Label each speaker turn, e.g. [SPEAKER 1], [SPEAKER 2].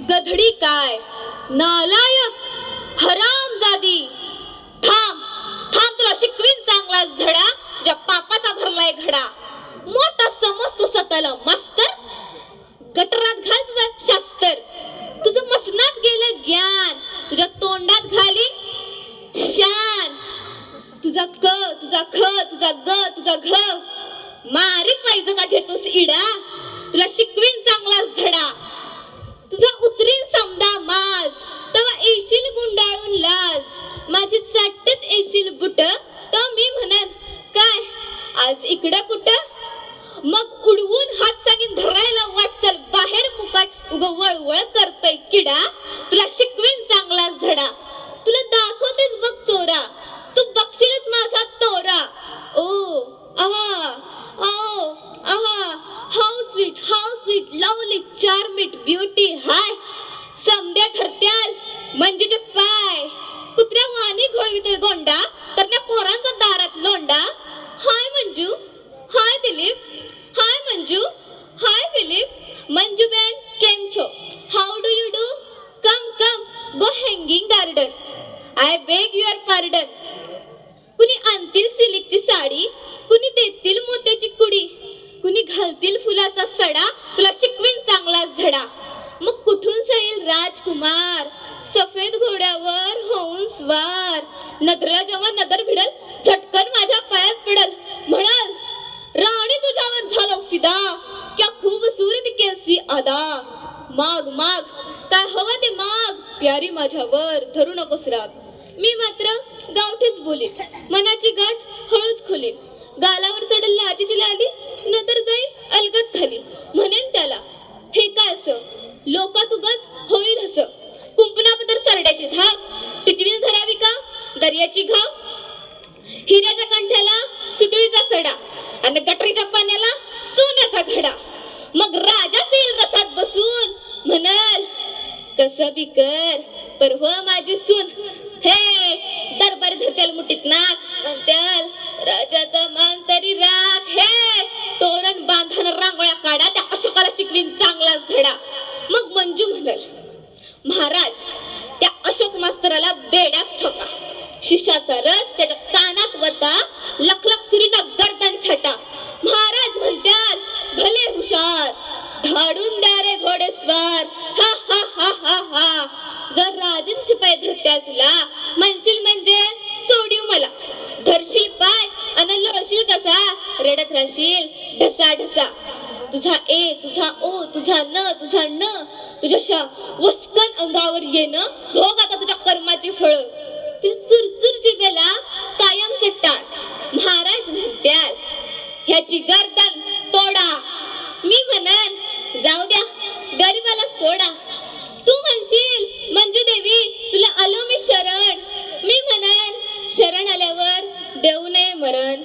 [SPEAKER 1] गधडी काय, नालायक, हरामजादी. थांब थांब, तुला शिकवीन चांगला धडा, तुझ्या पापाचा भरलाय घडा. मोठा समजतो स्वतःला मास्तर, गटरात घाल तुझं शास्त्र. तुझं मसनात गेलं ज्ञान, तुझ्या तोंडात घाली शान. तुझा क, तुझा ख, तुझा ग, तुझा घ, मारी पाहिजे घेतोस इडा. तुला शिकवीन चांगलाच धडा, तुझा उतरीन समदा माज. तेव्हा येशील गुंडाळून लाज, माझी चाटत येशील बुट. तर मी म्हणन काय आज इकडं कुठं, मग उडवून हात सांगीन धरायला वाटचल बाहेर मुकाट. उग वळवळ करतय किडा, तुला शिकवीन चांगलाच धडा. तुला दाखवतेच बघ चोरा, तू बघशीलच माझा तोरा. ओ आहा, आओ आहा, हाऊ स्वीट लवली चार्मिट ब्युटी हाय. समद्या धरत्याल मंजूचे पाय, कुत्र्या वाणी घोळवितोय गोंडा, तर त्या पोरांचा दारात लोंडा. Hi Manju, hi Dilip, hi Manju, hi Philip. Manju ben केम छो, how do you do, come come go hanging garden. I beg your pardon. कुणी आणतील सिल्कची साडी, कुणी देतील मोत्याची कुडी, कुणी घालतील फुलाचा सडा. तुला शिकवीन चांगलाच धडा, मग कुठून सैल राजकुमार, सफेद घोड्यावर होऊन स्वार. नदरला जेव्हा नदर भिडल, झटकन माझ्या पायाच पडल. म्हणाल राणी तुझ्यावर झालो फिदा, क्या खूबसूरत कैसी अदा. माग माग काय हवं ते माग, प्यारी माझ्यावर धरू नकोस राग. मी मात्र गावठीच बोली, मनाची गाठ हळूच खोली. गालावर चढल लाजेची लाली, नंतर जाईल अलगत खाली. म्हणेन त्याला हे काय असं, लोकात उगाच होईल हस. कुंपणाबद्दल सरड्याची धाक, टिटवीने धरावी का दर्याची घाव. हिऱ्याच्या कंठ्याला सुतळीचा सडा, आणि गटरीच्या पाण्याला सोन्याचा घडा. मग राजाच येईल रथात बसून, म्हणाल कसं बी कर पर हो माझी सून. हे दरबारी धरत्याल मुठीत नाक, म्हणत्याल राजाचा मान तरी राख. हे तोरण बांधण रांगोळ्या काढा, त्या अशोकाला शिकवीन चांगलाच धडा. मग मंजू म्हणाल महाराज त्या अशोक मास्तराला बेड्यास ठोका. शिष्याचा रस त्याच्या कानात वता, लखलख सुरीनं गर्दन छटा. महाराज म्हणत्याल भले हुशार, धाडून द्या रे घोडेस्वार. हा हा हा हा हा. जर राजे शिपाई धरत्याल तुला, म्हणशील म्हणजे सोडीव मला. धरशील पाय आणि लोळशील कसा, रडत राहशील ढसा ढसा. तुझा ए, तुझा ओ, तुझा न, तुझा न, तुझ्याशा वस्कन अंगावर येणं. भोग आता तुझ्या कर्माची फळ, तुझी चुरचुर जिभेला कायमचे टाळ. महाराज म्हणत्याल ह्याची गर्दन तोडा. मी म्हणन जाऊ द्या गरीबाला सोडा. तू म्हणशील मंजू देवी तुला आलो मी शरण. मी म्हणन शरण आल्यावर देऊ नये मरण.